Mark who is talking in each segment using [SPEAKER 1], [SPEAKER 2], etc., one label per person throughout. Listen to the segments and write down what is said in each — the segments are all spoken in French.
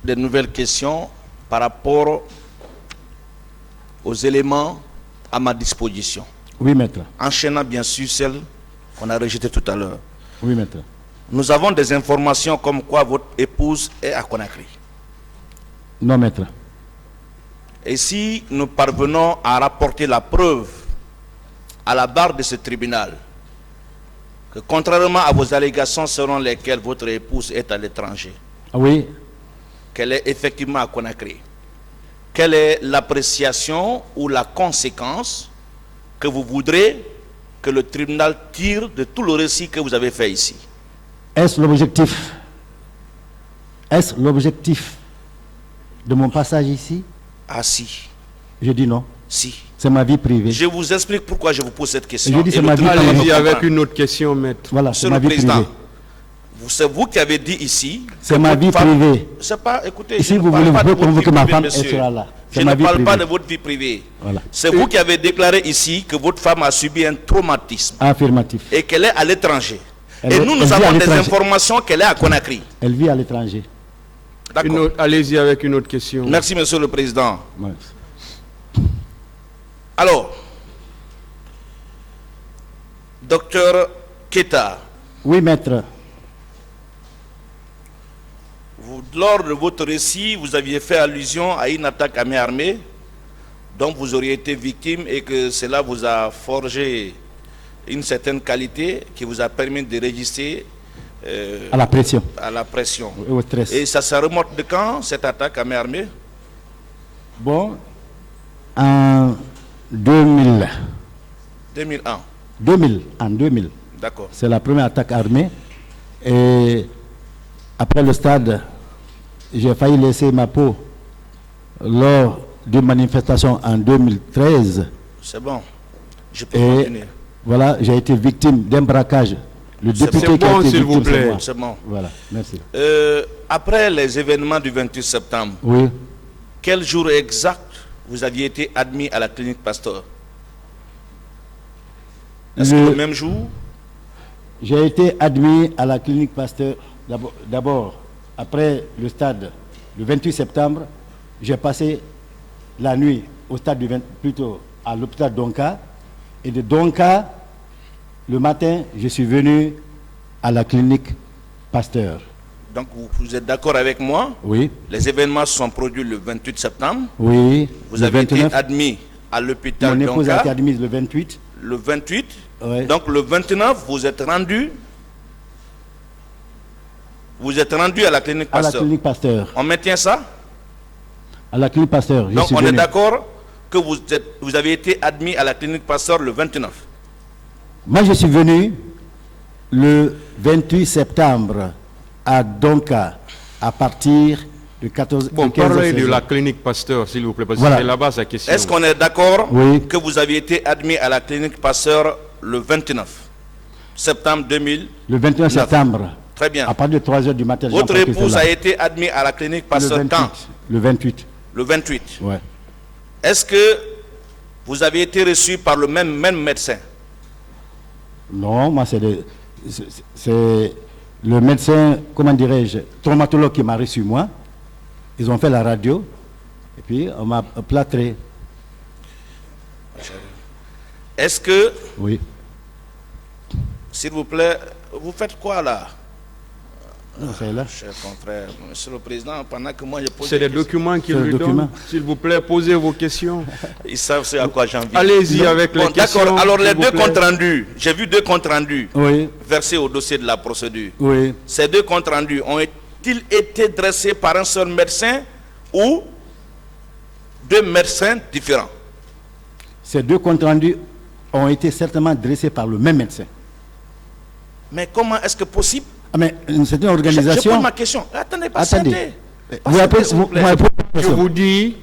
[SPEAKER 1] des nouvelles questions par rapport aux éléments à ma disposition.
[SPEAKER 2] Oui, maître.
[SPEAKER 1] Enchaînant bien sûr celles qu'on a rejetées tout à l'heure.
[SPEAKER 2] Oui, maître.
[SPEAKER 1] Nous avons des informations comme quoi votre épouse est à Conakry.
[SPEAKER 2] Non, maître.
[SPEAKER 1] Et si nous parvenons à rapporter la preuve à la barre de ce tribunal, que contrairement à vos allégations selon lesquelles votre épouse est à l'étranger,
[SPEAKER 2] Oui.
[SPEAKER 1] qu'elle est effectivement à Conakry, quelle est l'appréciation ou la conséquence que vous voudrez que le tribunal tire de tout le récit que vous avez fait ici?
[SPEAKER 2] Est-ce l'objectif? Est-ce l'objectif de mon passage ici?
[SPEAKER 1] Ah si.
[SPEAKER 2] Je dis non.
[SPEAKER 1] Si.
[SPEAKER 2] C'est ma vie privée.
[SPEAKER 1] Je vous explique pourquoi je vous pose cette question.
[SPEAKER 2] Je dis c'est ma vie
[SPEAKER 1] tribunal
[SPEAKER 2] privée.
[SPEAKER 1] va
[SPEAKER 3] Allez-y
[SPEAKER 1] comprendre.
[SPEAKER 3] avec une autre question, maître.
[SPEAKER 2] Voilà, c'est
[SPEAKER 1] Monsieur
[SPEAKER 2] ma
[SPEAKER 1] le
[SPEAKER 2] vie
[SPEAKER 1] Président,
[SPEAKER 2] privée.
[SPEAKER 1] c'est vous qui avez dit ici.
[SPEAKER 2] C'est
[SPEAKER 1] que
[SPEAKER 2] ma
[SPEAKER 1] votre
[SPEAKER 2] vie
[SPEAKER 1] femme-
[SPEAKER 2] privée.
[SPEAKER 1] C'est pas, écoutez,
[SPEAKER 2] Et
[SPEAKER 1] je
[SPEAKER 2] si
[SPEAKER 1] ne
[SPEAKER 2] vous
[SPEAKER 1] parle
[SPEAKER 2] voulez,
[SPEAKER 1] pas
[SPEAKER 2] vous
[SPEAKER 1] de
[SPEAKER 2] pouvez
[SPEAKER 1] votre vie
[SPEAKER 2] convoquer ma
[SPEAKER 1] privée,
[SPEAKER 2] femme, elle
[SPEAKER 1] monsieur.
[SPEAKER 2] sera là.
[SPEAKER 1] Je
[SPEAKER 2] C'est
[SPEAKER 1] ne
[SPEAKER 2] ma vie
[SPEAKER 1] parle pas
[SPEAKER 2] privée.
[SPEAKER 1] de votre vie privée.
[SPEAKER 2] Voilà.
[SPEAKER 1] C'est vous qui avez déclaré ici que votre femme a subi un traumatisme
[SPEAKER 2] Affirmatif.
[SPEAKER 1] et qu'elle est à l'étranger.
[SPEAKER 2] Elle
[SPEAKER 1] Et
[SPEAKER 2] est-
[SPEAKER 1] nous,
[SPEAKER 2] elle
[SPEAKER 1] nous
[SPEAKER 2] vit à
[SPEAKER 1] avons des
[SPEAKER 2] l'étranger.
[SPEAKER 1] informations qu'elle est à Conakry.
[SPEAKER 2] Elle vit à l'étranger.
[SPEAKER 1] D'accord.
[SPEAKER 3] Allez-y avec une autre question.
[SPEAKER 1] Merci, monsieur le Président.
[SPEAKER 2] Ouais.
[SPEAKER 1] Alors, docteur Keita,
[SPEAKER 2] Oui, maître.
[SPEAKER 1] lors de votre récit, vous aviez fait allusion à une attaque à main armée dont vous auriez été victime et que cela vous a forgé une certaine qualité qui vous a permis de résister
[SPEAKER 2] À la pression.
[SPEAKER 1] à la pression.
[SPEAKER 2] Et au stress.
[SPEAKER 1] Et ça remonte de quand, cette attaque à main armée?
[SPEAKER 2] Bon, en 2000.
[SPEAKER 1] 2001.
[SPEAKER 2] 2000. En 2000.
[SPEAKER 1] D'accord.
[SPEAKER 2] C'est la première attaque armée. Et après le stade, j'ai failli laisser ma peau lors d'une manifestation en 2013.
[SPEAKER 1] C'est bon. Je peux
[SPEAKER 2] Et
[SPEAKER 1] continuer.
[SPEAKER 2] voilà, j'ai été victime d'un braquage. Le
[SPEAKER 1] C'est
[SPEAKER 2] député
[SPEAKER 3] bon,
[SPEAKER 2] qui a été
[SPEAKER 3] s'il vous
[SPEAKER 2] victime, c'est
[SPEAKER 3] plaît.
[SPEAKER 2] moi.
[SPEAKER 1] C'est bon.
[SPEAKER 2] Voilà, merci.
[SPEAKER 1] Après les événements du 28 septembre,
[SPEAKER 2] Oui,
[SPEAKER 1] quel jour exact vous aviez été admis à la clinique Pasteur? Est-ce que
[SPEAKER 2] Le-
[SPEAKER 1] le même jour?
[SPEAKER 2] j'ai été admis à la clinique Pasteur d'abord après le stade le 28 septembre. J'ai passé la nuit au stade plutôt à l'hôpital Donka. Et de Donka, le matin, je suis venu à la clinique Pasteur.
[SPEAKER 1] Donc vous êtes d'accord avec moi?
[SPEAKER 2] Oui,
[SPEAKER 1] Les événements se sont produits le 28 septembre.
[SPEAKER 2] oui.
[SPEAKER 1] Vous
[SPEAKER 2] le
[SPEAKER 1] avez été
[SPEAKER 2] 29,
[SPEAKER 1] admis à l'hôpital
[SPEAKER 2] mon épouse a été
[SPEAKER 1] Donka
[SPEAKER 2] admise le 28.
[SPEAKER 1] le 28.
[SPEAKER 2] Ouais.
[SPEAKER 1] Donc le 29, vous êtes rendu à la clinique
[SPEAKER 2] À la
[SPEAKER 1] Pasteur.
[SPEAKER 2] clinique Pasteur.
[SPEAKER 1] On maintient ça?
[SPEAKER 2] À la clinique Pasteur. Je
[SPEAKER 1] Donc
[SPEAKER 2] suis
[SPEAKER 1] on est
[SPEAKER 2] venu.
[SPEAKER 1] d'accord que vous avez été admis à la clinique Pasteur le 29.
[SPEAKER 2] Moi, je suis venu le 28 septembre à Donka à partir de 14
[SPEAKER 3] Bon,
[SPEAKER 2] de 15
[SPEAKER 3] parlez
[SPEAKER 2] à
[SPEAKER 3] de
[SPEAKER 2] 16
[SPEAKER 3] la
[SPEAKER 2] heures.
[SPEAKER 3] clinique Pasteur, s'il vous plaît, parce que
[SPEAKER 2] Voilà.
[SPEAKER 3] c'est là-bas sa question.
[SPEAKER 1] Est-ce qu'on est d'accord
[SPEAKER 2] Oui.
[SPEAKER 1] que vous aviez été admis à la clinique Pasteur le 29 septembre 2000?
[SPEAKER 2] Le 21 septembre,
[SPEAKER 1] Très bien.
[SPEAKER 2] à partir de 3 heures du matin. j'ai
[SPEAKER 1] Votre
[SPEAKER 2] emporté
[SPEAKER 1] épouse
[SPEAKER 2] cela.
[SPEAKER 1] a été admise à la clinique
[SPEAKER 2] le
[SPEAKER 1] Pasteur
[SPEAKER 2] 28.
[SPEAKER 1] quand?
[SPEAKER 2] Le 28,
[SPEAKER 1] Le 28.
[SPEAKER 2] ouais.
[SPEAKER 1] Est-ce que vous avez été reçu par le même médecin?
[SPEAKER 2] Non, moi, c'est le médecin, comment dirais-je, traumatologue qui m'a reçu, moi. Ils ont fait la radio, et puis on m'a plâtré.
[SPEAKER 1] Est-ce que,
[SPEAKER 2] Oui.
[SPEAKER 1] s'il vous plaît, vous faites quoi là?
[SPEAKER 2] Non, c'est là.
[SPEAKER 1] Cher confrère, monsieur le président, pendant que moi je pose
[SPEAKER 3] C'est
[SPEAKER 1] des
[SPEAKER 3] des
[SPEAKER 1] questions,
[SPEAKER 3] documents qu'il
[SPEAKER 2] C'est le
[SPEAKER 3] lui
[SPEAKER 2] document.
[SPEAKER 3] donne. S'il vous plaît, posez vos questions.
[SPEAKER 1] ils savent c'est à quoi j'en viens.
[SPEAKER 3] Allez-y avec les
[SPEAKER 1] Bon,
[SPEAKER 3] questions.
[SPEAKER 1] d'accord, alors les
[SPEAKER 3] s'il vous
[SPEAKER 1] deux
[SPEAKER 3] plaît.
[SPEAKER 1] comptes rendus, j'ai vu deux comptes rendus
[SPEAKER 2] Oui,
[SPEAKER 1] versés au dossier de la procédure.
[SPEAKER 2] oui.
[SPEAKER 1] Ces deux comptes rendus ont-ils été dressés par un seul médecin ou deux médecins différents?
[SPEAKER 2] Ces deux comptes rendus ont été certainement dressés par le même médecin.
[SPEAKER 1] Mais comment est-ce que possible?
[SPEAKER 2] Ah, mais c'est une
[SPEAKER 1] Je
[SPEAKER 2] organisation.
[SPEAKER 1] pose ma question. Attendez,
[SPEAKER 2] Attendez.
[SPEAKER 1] patientez.
[SPEAKER 2] Vous appelez,
[SPEAKER 1] s'il vous plaît.
[SPEAKER 3] Je vous dis,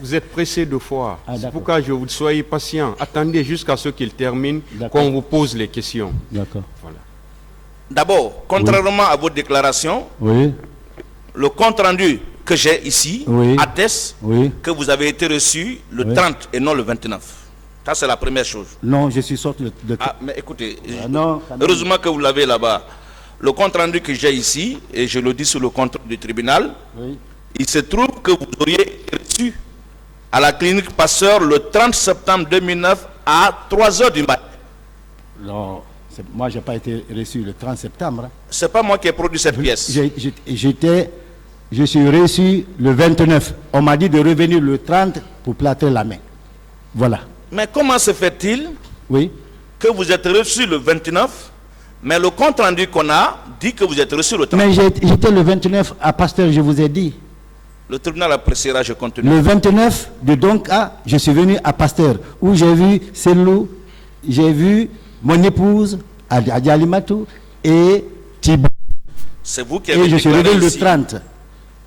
[SPEAKER 3] vous êtes pressé de fois.
[SPEAKER 2] Ah,
[SPEAKER 3] C'est
[SPEAKER 2] d'accord.
[SPEAKER 3] pourquoi je vous soyez patient. Attendez jusqu'à ce qu'il termine,
[SPEAKER 2] D'accord.
[SPEAKER 3] qu'on vous pose les questions.
[SPEAKER 2] D'accord.
[SPEAKER 3] Voilà.
[SPEAKER 1] D'abord, contrairement à votre déclaration,
[SPEAKER 2] Oui,
[SPEAKER 1] le compte rendu que j'ai ici
[SPEAKER 2] Oui.
[SPEAKER 1] atteste
[SPEAKER 2] oui.
[SPEAKER 1] que vous avez été reçu le
[SPEAKER 2] Oui.
[SPEAKER 1] 30 et non le 29. Ça, c'est la première chose.
[SPEAKER 2] Non, je suis sorti de...
[SPEAKER 1] Ah, mais écoutez,
[SPEAKER 2] Ah, non, quand même.
[SPEAKER 1] heureusement que vous l'avez là-bas. Le compte rendu que j'ai ici, et je le dis sur le compte du tribunal,
[SPEAKER 2] Oui.
[SPEAKER 1] Il se trouve que vous auriez été reçu à la clinique Pasteur le 30 septembre 2009 à 3 h du matin.
[SPEAKER 2] Non, moi, je n'ai pas été reçu le 30 septembre.
[SPEAKER 1] Ce n'est pas moi qui ai produit cette pièce.
[SPEAKER 2] Je suis reçu le 29. On m'a dit de revenir le 30 pour plâtrer la main. Voilà.
[SPEAKER 1] Mais comment se fait-il
[SPEAKER 2] Oui.
[SPEAKER 1] que vous êtes reçu le 29, mais le compte rendu qu'on a dit que vous êtes reçu le 30?
[SPEAKER 2] Mais j'étais le 29 à Pasteur, je vous ai dit.
[SPEAKER 1] Le tribunal appréciera, je continue.
[SPEAKER 2] Le 29 de Donka, je suis venu à Pasteur, où j'ai vu Selou, j'ai vu mon épouse, Adi Alimatou, et Thibaut.
[SPEAKER 1] C'est vous qui avez
[SPEAKER 2] Et je suis
[SPEAKER 1] déclaré
[SPEAKER 2] revenu le
[SPEAKER 1] ici,
[SPEAKER 2] 30.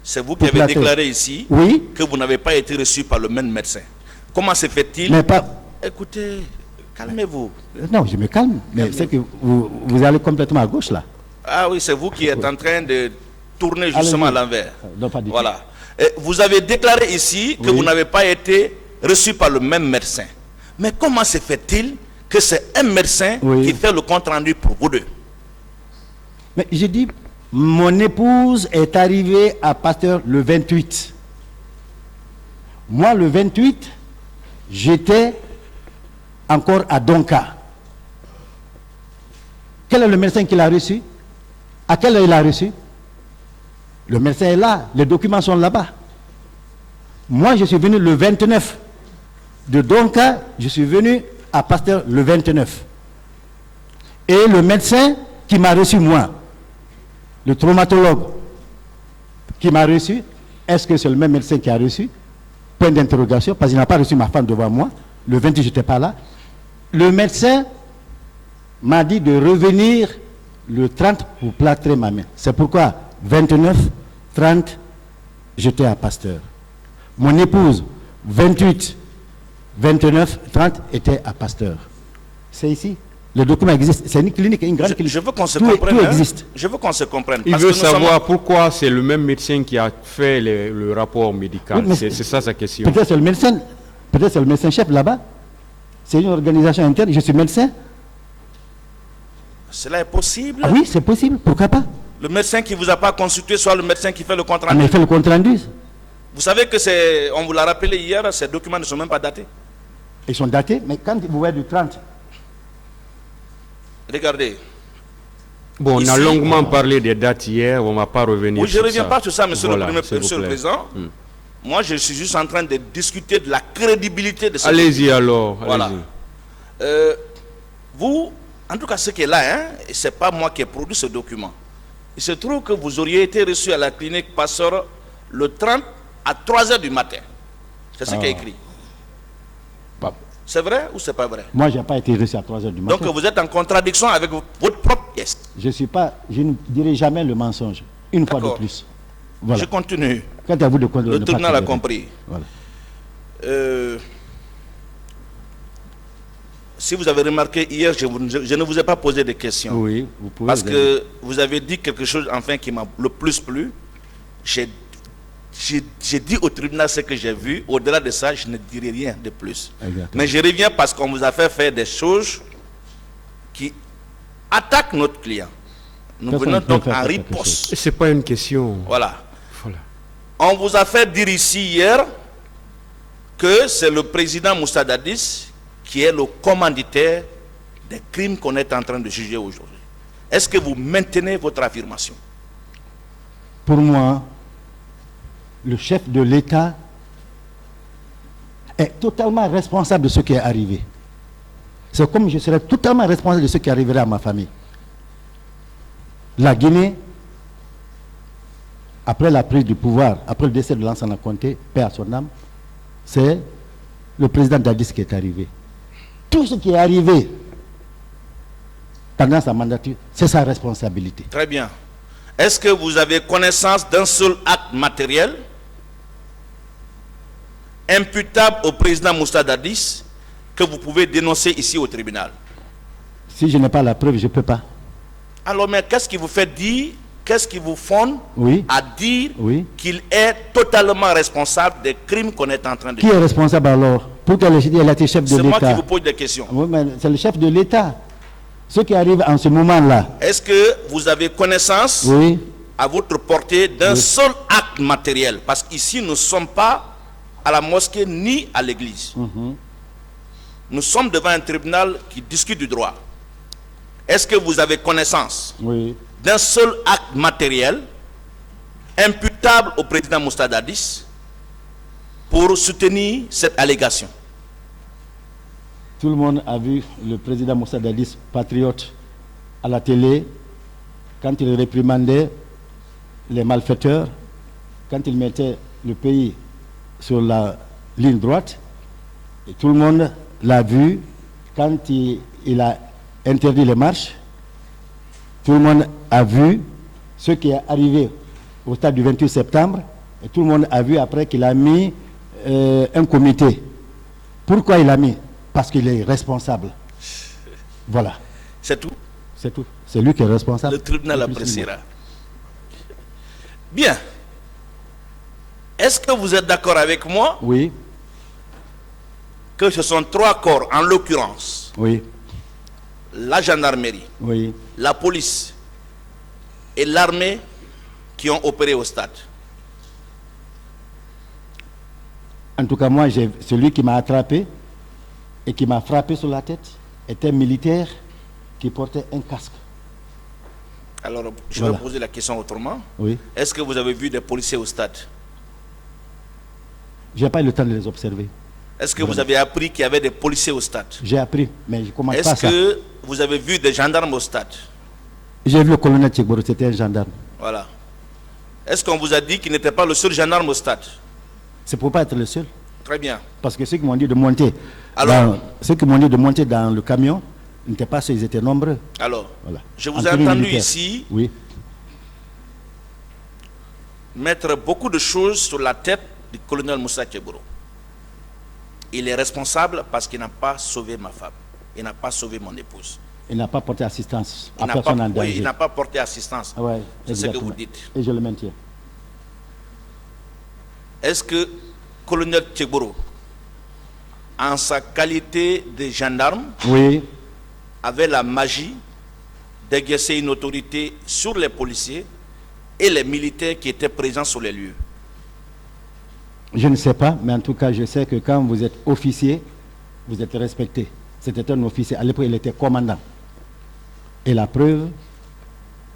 [SPEAKER 1] c'est vous qui avez déclaré ici
[SPEAKER 2] Oui.
[SPEAKER 1] que vous n'avez pas été reçu par le même médecin. Comment se fait-il?
[SPEAKER 2] Mais pas...
[SPEAKER 1] Écoutez, calmez-vous.
[SPEAKER 2] Non, je me calme. Mais c'est que vous allez complètement à gauche là.
[SPEAKER 1] Ah oui, c'est vous qui êtes en train de tourner justement à l'envers.
[SPEAKER 2] Non, pas du tout.
[SPEAKER 1] Voilà. Et vous avez déclaré ici que vous n'avez pas été reçu par le même médecin. Mais comment se fait-il que c'est un médecin qui fait le compte rendu pour vous deux?
[SPEAKER 2] Mais j'ai dit, mon épouse est arrivée à Pasteur le 28. Moi, le 28, j'étais encore à Donka. Quel est le médecin qui l'a reçu? À quelle heure il l'a reçu? Le médecin est là, les documents sont là-bas. Moi, je suis venu le 29. De Donka, je suis venu à Pasteur le 29. Et le médecin qui m'a reçu, moi, le traumatologue qui m'a reçu, est-ce que c'est le même médecin qui a reçu? Point d'interrogation, parce qu'il n'a pas reçu ma femme devant moi. Le 28, je n'étais pas là. Le médecin m'a dit de revenir le 30 pour plâtrer ma main. C'est pourquoi 29, 30, j'étais à Pasteur. Mon épouse, 28, 29, 30, était à Pasteur. C'est ici. Le document existe. C'est une clinique, une grande clinique.
[SPEAKER 1] Je veux qu'on se comprenne.
[SPEAKER 2] Tout existe.
[SPEAKER 1] Je veux qu'on se comprenne.
[SPEAKER 3] Il veut savoir pourquoi c'est le même médecin qui a fait le rapport médical.
[SPEAKER 2] Oui,
[SPEAKER 3] c'est ça sa question.
[SPEAKER 2] Peut-être c'est le médecin. Peut-être c'est le médecin-chef là-bas. C'est une organisation interne. Je suis médecin.
[SPEAKER 1] Cela est possible.
[SPEAKER 2] Ah oui, c'est possible. Pourquoi pas?
[SPEAKER 1] Le médecin qui ne vous a pas consulté soit le médecin qui fait le compte rendu.
[SPEAKER 2] Ah, mais il fait le compte rendu.
[SPEAKER 1] Vous savez que c'est, on vous l'a rappelé hier, ces documents ne sont même pas datés.
[SPEAKER 2] Ils sont datés, mais quand vous voyez du 30.
[SPEAKER 1] Regardez.
[SPEAKER 3] Bon, on
[SPEAKER 1] Ici,
[SPEAKER 3] a longuement parlé des dates hier, on ne va pas revenir
[SPEAKER 1] oui, je
[SPEAKER 3] sur
[SPEAKER 1] ne reviens pas sur ça, monsieur
[SPEAKER 3] Voilà,
[SPEAKER 1] le
[SPEAKER 3] s'il vous plaît.
[SPEAKER 1] Président. Moi, je suis juste en train de discuter de la crédibilité de ce
[SPEAKER 3] Allez-y alors.
[SPEAKER 1] Voilà.
[SPEAKER 3] Allez-y.
[SPEAKER 1] Vous, en tout cas, ce qui est là, hein, ce n'est pas moi qui ai produit ce document. Il se trouve que vous auriez été reçu à la clinique Pasteur le 30 à 3 h du matin. C'est ce qui est écrit. C'est vrai ou c'est pas vrai?
[SPEAKER 2] Moi, je n'ai pas été reçu à 3 h du matin.
[SPEAKER 1] Donc vous êtes en contradiction avec votre propre pièce.
[SPEAKER 2] Je ne dirai jamais le mensonge. Une fois de plus. Voilà.
[SPEAKER 1] Je continue.
[SPEAKER 2] Quand à vous de
[SPEAKER 1] Le tribunal a compris.
[SPEAKER 2] Voilà.
[SPEAKER 1] Si vous avez remarqué hier, je ne vous ai pas posé de questions.
[SPEAKER 2] Oui, vous pouvez.
[SPEAKER 1] Parce que vous avez dit quelque chose enfin qui m'a le plus plu. J'ai dit au tribunal ce que j'ai vu. Au-delà de ça, je ne dirai rien de plus.
[SPEAKER 2] Exactement.
[SPEAKER 1] Mais je reviens parce qu'on vous a fait faire des choses qui attaquent notre client. Nous venons donc en riposte.
[SPEAKER 3] Ce n'est pas une question.
[SPEAKER 1] Voilà. On vous a fait dire ici hier que c'est le président Moussa Dadis qui est le commanditaire des crimes qu'on est en train de juger aujourd'hui. Est-ce que vous maintenez votre affirmation?
[SPEAKER 2] Pour moi, le chef de l'État est totalement responsable de ce qui est arrivé. C'est comme je serais totalement responsable de ce qui arriverait à ma famille. La Guinée, après la prise du pouvoir, après le décès de Lansana Conté, paix à son âme, c'est le président Dadis qui est arrivé. Tout ce qui est arrivé pendant sa mandature, c'est sa responsabilité.
[SPEAKER 1] Très bien. Est-ce que vous avez connaissance d'un seul acte matériel imputable au président Moussa Dadis que vous pouvez dénoncer ici au tribunal?
[SPEAKER 2] Si je n'ai pas la preuve, je ne peux pas.
[SPEAKER 1] Alors, mais qu'est-ce qui vous fait dire, qu'est-ce qui vous fonde à dire qu'il est totalement responsable des crimes qu'on est en train de...
[SPEAKER 2] Qui est responsable alors? Pourquoi il a été chef de l'État?
[SPEAKER 1] C'est moi qui vous pose des questions.
[SPEAKER 2] Oui, mais c'est le chef de l'État. Ce qui arrive en ce moment-là.
[SPEAKER 1] Est-ce que vous avez connaissance à votre portée d'un seul acte matériel. Parce qu'ici, nous ne sommes pas à la mosquée ni à l'église. Nous sommes devant un tribunal qui discute du droit. Est-ce que vous avez connaissance d'un seul acte matériel imputable au président Moussa Dadis pour soutenir cette allégation?
[SPEAKER 2] Tout le monde a vu le président Moussa Dadis, patriote, à la télé, quand il réprimandait les malfaiteurs, quand il mettait le pays sur la ligne droite. Et tout le monde l'a vu quand il a interdit les marches. Tout le monde a vu ce qui est arrivé au stade du 28 septembre. Et tout le monde a vu après qu'il a mis un comité. Pourquoi il a mis? Parce qu'il est responsable. Voilà.
[SPEAKER 1] C'est tout?
[SPEAKER 2] C'est tout. C'est lui qui est responsable.
[SPEAKER 1] Le tribunal appréciera. Bien. Est-ce que vous êtes d'accord avec moi?
[SPEAKER 2] Oui.
[SPEAKER 1] Que ce sont trois corps, en l'occurrence,
[SPEAKER 2] Oui.
[SPEAKER 1] la gendarmerie,
[SPEAKER 2] Oui.
[SPEAKER 1] la police et l'armée qui ont opéré au stade?
[SPEAKER 2] En tout cas, moi, celui qui m'a attrapé et qui m'a frappé sur la tête était un militaire qui portait un casque.
[SPEAKER 1] Alors, je
[SPEAKER 2] Voilà.
[SPEAKER 1] vais poser la question autrement.
[SPEAKER 2] Oui.
[SPEAKER 1] Est-ce que vous avez vu des policiers au stade?
[SPEAKER 2] Je n'ai pas eu le temps de les observer.
[SPEAKER 1] Est-ce que vous avez appris qu'il y avait des policiers au stade?
[SPEAKER 2] J'ai appris, mais je ne commence pas
[SPEAKER 1] Est-ce
[SPEAKER 2] ça.
[SPEAKER 1] que vous avez vu des gendarmes au stade?
[SPEAKER 2] J'ai vu le colonel Tchegboro, c'était un gendarme.
[SPEAKER 1] Voilà. Est-ce qu'on vous a dit qu'il n'était pas le seul gendarme au stade?
[SPEAKER 2] C'est pour pas être le seul.
[SPEAKER 1] Très bien.
[SPEAKER 2] Parce que ceux qui m'ont dit de monter,
[SPEAKER 1] Alors,
[SPEAKER 2] ceux qui m'ont dit de monter dans le camion n'étaient pas ceux, ils étaient nombreux.
[SPEAKER 1] Alors,
[SPEAKER 2] Voilà.
[SPEAKER 1] je
[SPEAKER 2] En
[SPEAKER 1] vous ai
[SPEAKER 2] tenue
[SPEAKER 1] entendu
[SPEAKER 2] militaire.
[SPEAKER 1] ici
[SPEAKER 2] Oui.
[SPEAKER 1] mettre beaucoup de choses sur la tête du colonel Moussa Tchegboro. Il est responsable parce qu'il n'a pas sauvé ma femme. Il n'a pas sauvé mon épouse.
[SPEAKER 2] Il n'a pas porté assistance
[SPEAKER 1] Il
[SPEAKER 2] à
[SPEAKER 1] n'a
[SPEAKER 2] personne
[SPEAKER 1] pas,
[SPEAKER 2] en
[SPEAKER 1] oui,
[SPEAKER 2] danger.
[SPEAKER 1] il n'a pas porté assistance.
[SPEAKER 2] Ah ouais,
[SPEAKER 1] C'est ce que
[SPEAKER 2] exactement.
[SPEAKER 1] vous dites.
[SPEAKER 2] Et je le maintiens.
[SPEAKER 1] Est-ce que colonel Tchegboro, en sa qualité de gendarme,
[SPEAKER 2] Oui.
[SPEAKER 1] avait la magie d'exercer une autorité sur les policiers et les militaires qui étaient présents sur les lieux?
[SPEAKER 2] Je ne sais pas, mais en tout cas, je sais que quand vous êtes officier, vous êtes respecté. C'était un officier. À l'époque, il était commandant. Et la preuve,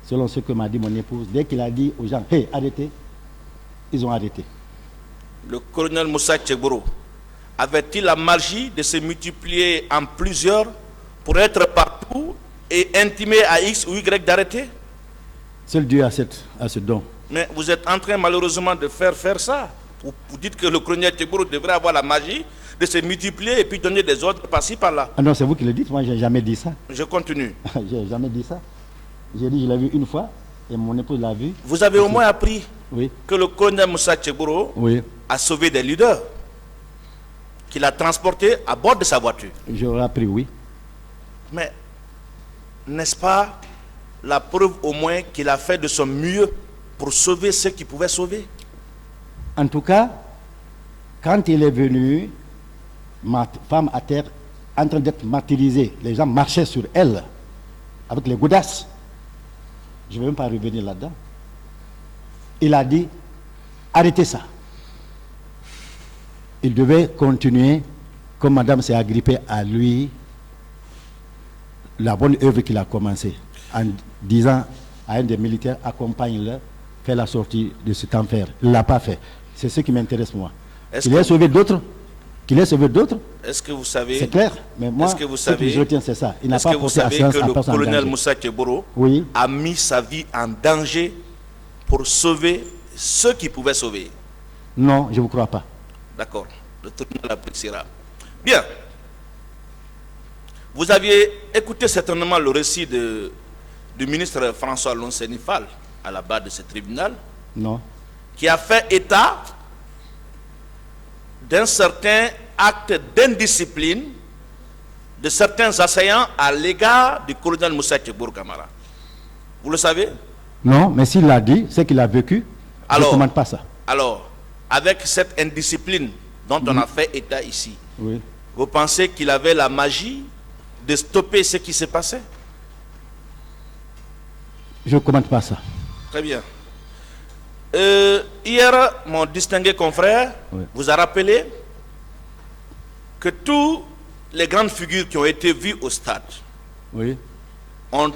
[SPEAKER 2] selon ce que m'a dit mon épouse, dès qu'il a dit aux gens, hey, arrêtez, ils ont arrêté.
[SPEAKER 1] Le colonel Moussa Tchegboro avait-il la magie de se multiplier en plusieurs pour être partout et intimer à X ou Y d'arrêter?
[SPEAKER 2] Seul Dieu a ce don.
[SPEAKER 1] Mais vous êtes en train malheureusement de faire ça. Vous dites que le colonel Tchegboro devrait avoir la magie de se multiplier et puis donner des ordres par-ci par-là.
[SPEAKER 2] Ah non, c'est vous qui le dites, moi je n'ai jamais dit ça.
[SPEAKER 1] Je continue.
[SPEAKER 2] J'ai jamais dit ça. J'ai dit, je l'ai vu une fois et mon épouse l'a vu.
[SPEAKER 1] Vous avez au moins appris
[SPEAKER 2] Oui,
[SPEAKER 1] que le colonel Moussa Tchegboro
[SPEAKER 2] oui.
[SPEAKER 1] a sauvé des leaders, qu'il a transportés à bord de sa voiture.
[SPEAKER 2] J'aurais appris, oui.
[SPEAKER 1] Mais n'est-ce pas la preuve au moins qu'il a fait de son mieux pour sauver ceux qui pouvaient sauver?
[SPEAKER 2] En tout cas, quand il est venu, ma femme à terre, en train d'être martyrisée, les gens marchaient sur elle avec les godasses. Je ne vais même pas revenir là-dedans. Il a dit, arrêtez ça. Il devait continuer, comme Madame s'est agrippée à lui, la bonne œuvre qu'il a commencée, en disant à un des militaires, accompagne-le, fais la sortie de cet enfer. Il ne l'a pas fait. C'est ce qui m'intéresse, moi. Qu'il ait sauvé d'autres,
[SPEAKER 1] Est-ce que vous savez,
[SPEAKER 2] c'est clair. Mais moi,
[SPEAKER 1] est-ce que vous
[SPEAKER 2] ce que
[SPEAKER 1] savez,
[SPEAKER 2] je retiens, c'est ça. Il n'a
[SPEAKER 1] est-ce
[SPEAKER 2] pas
[SPEAKER 1] que vous
[SPEAKER 2] porté
[SPEAKER 1] savez
[SPEAKER 2] assistance
[SPEAKER 1] que
[SPEAKER 2] à
[SPEAKER 1] le
[SPEAKER 2] personne en
[SPEAKER 1] colonel
[SPEAKER 2] danger.
[SPEAKER 1] Moussa Tchegboro
[SPEAKER 2] Oui.
[SPEAKER 1] a mis sa vie en danger pour sauver ceux qui pouvaient sauver?
[SPEAKER 2] Non, je ne vous crois pas.
[SPEAKER 1] D'accord. Le tribunal appréciera. Bien. Vous aviez écouté certainement le récit du ministre François Lonsenifal à la barre de ce tribunal,
[SPEAKER 2] Non.
[SPEAKER 1] qui a fait état d'un certain acte d'indiscipline de certains assaillants à l'égard du colonel Moussa Tchegboro Kamara. Vous le savez?
[SPEAKER 2] Non, mais s'il l'a dit, c'est qu'il a vécu. Je ne commande pas ça.
[SPEAKER 1] Alors, avec cette indiscipline dont on a fait état ici,
[SPEAKER 2] Oui.
[SPEAKER 1] vous pensez qu'il avait la magie de stopper ce qui se passait?
[SPEAKER 2] Je ne commande pas ça.
[SPEAKER 1] Très bien. Hier, mon distingué confrère
[SPEAKER 2] Oui.
[SPEAKER 1] vous a rappelé que toutes les grandes figures qui ont été vues au stade
[SPEAKER 2] Oui.
[SPEAKER 1] ont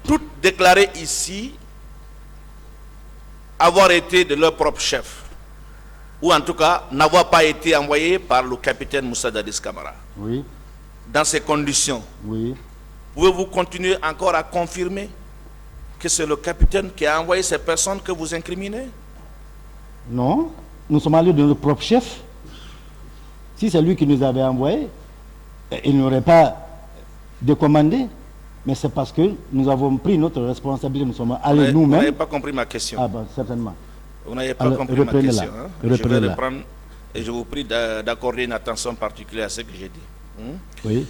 [SPEAKER 1] toutes déclaré ici avoir été de leur propre chef, ou en tout cas n'avoir pas été envoyés par le capitaine Moussa Dadis Camara.
[SPEAKER 2] Oui.
[SPEAKER 1] Dans ces conditions,
[SPEAKER 2] Oui.
[SPEAKER 1] pouvez-vous continuer encore à confirmer que c'est le capitaine qui a envoyé ces personnes que vous incriminez?
[SPEAKER 2] Non, nous sommes allés de notre propre chef. Si c'est lui qui nous avait envoyés, il n'aurait pas décommandé. Mais c'est parce que nous avons pris notre responsabilité, nous sommes allés
[SPEAKER 1] Vous n'avez
[SPEAKER 2] nous-mêmes.
[SPEAKER 1] pas compris ma question.
[SPEAKER 2] Ah ben, certainement.
[SPEAKER 1] Vous n'avez pas
[SPEAKER 2] Alors,
[SPEAKER 1] compris ma
[SPEAKER 2] reprenez-la.
[SPEAKER 1] question. Hein? Je vais
[SPEAKER 2] Reprenez-la.
[SPEAKER 1] reprendre et je vous prie d'accorder une attention particulière à ce que j'ai dit.
[SPEAKER 2] Oui.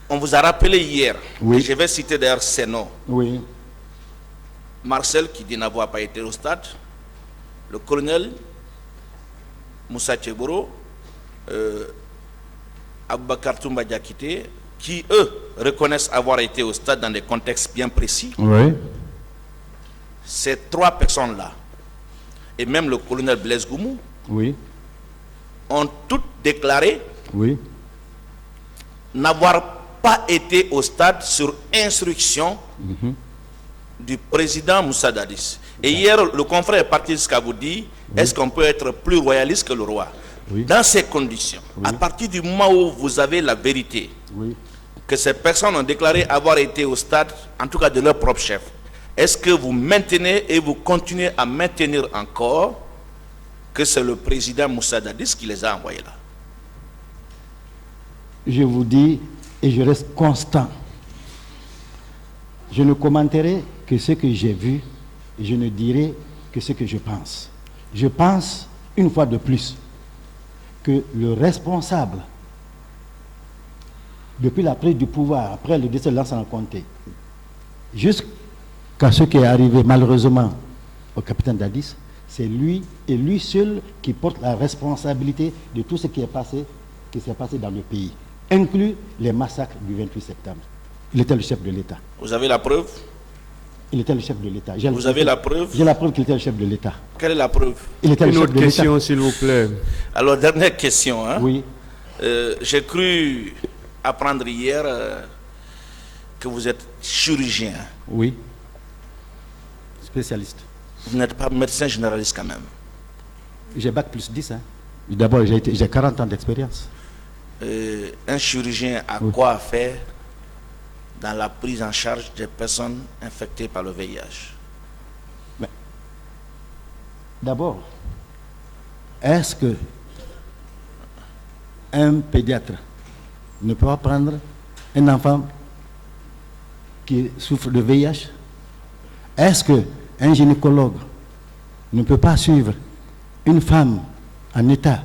[SPEAKER 1] On vous a rappelé hier,
[SPEAKER 2] Oui.
[SPEAKER 1] et je vais citer d'ailleurs ces noms.
[SPEAKER 2] Oui.
[SPEAKER 1] Marcel qui dit n'avoir pas été au stade, le colonel Moussa Tcheboro, Aboubakar Toumba Diakité, qui eux reconnaissent avoir été au stade dans des contextes bien précis.
[SPEAKER 2] Oui.
[SPEAKER 1] Ces trois personnes-là, et même le colonel Blaise Goumou,
[SPEAKER 2] Oui.
[SPEAKER 1] ont toutes déclaré
[SPEAKER 2] Oui.
[SPEAKER 1] n'avoir pas été au stade sur instruction du président Moussa Dadis. Et hier, le confrère est parti jusqu'à vous dire, est-ce qu'on peut être plus royaliste que le roi?
[SPEAKER 2] Oui.
[SPEAKER 1] Dans ces conditions, à partir du moment où vous avez la vérité,
[SPEAKER 2] Oui.
[SPEAKER 1] que ces personnes ont déclaré avoir été au stade, en tout cas de leur propre chef, est-ce que vous maintenez et vous continuez à maintenir encore que c'est le président Moussa Dadis qui les a envoyés là?
[SPEAKER 2] Je vous dis, et je reste constant, je ne commenterai que ce que j'ai vu, et je ne dirai que ce que je pense. Je pense, une fois de plus, que le responsable, depuis la prise du pouvoir, après le décès de l'ensemble Conté, jusqu'à ce qui est arrivé malheureusement au capitaine Dadis, c'est lui et lui seul qui porte la responsabilité de tout ce qui s'est passé dans le pays, inclus les massacres du 28 septembre. Il était le chef de l'État.
[SPEAKER 1] Vous avez la preuve?
[SPEAKER 2] Il était le chef de l'État.
[SPEAKER 1] Vous avez la preuve?
[SPEAKER 2] J'ai la preuve qu'il était le chef de l'État.
[SPEAKER 1] Quelle est la preuve?
[SPEAKER 2] Il était le
[SPEAKER 3] Une
[SPEAKER 2] chef
[SPEAKER 3] autre
[SPEAKER 2] de l'État.
[SPEAKER 3] question, s'il vous plaît.
[SPEAKER 1] Alors, dernière question. Hein?
[SPEAKER 2] Oui.
[SPEAKER 1] J'ai cru apprendre hier que vous êtes chirurgien.
[SPEAKER 2] Oui. Spécialiste.
[SPEAKER 1] Vous n'êtes pas médecin généraliste quand même.
[SPEAKER 2] J'ai bac plus 10. Hein. D'abord, j'ai 40 ans d'expérience.
[SPEAKER 1] Un chirurgien a quoi faire dans la prise en charge des personnes infectées par le VIH?
[SPEAKER 2] D'abord, est-ce que un pédiatre ne peut pas prendre un enfant qui souffre de VIH? Est-ce qu'un gynécologue ne peut pas suivre une femme en état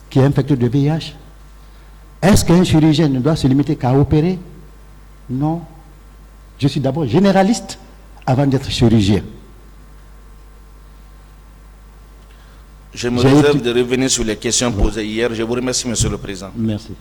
[SPEAKER 2] qui est infectée de VIH? Est-ce qu'un chirurgien ne doit se limiter qu'à opérer? Non. Je suis d'abord généraliste avant d'être chirurgien.
[SPEAKER 1] Je me réserve de revenir sur les questions posées hier. Je vous remercie, Monsieur le Président.
[SPEAKER 2] Merci.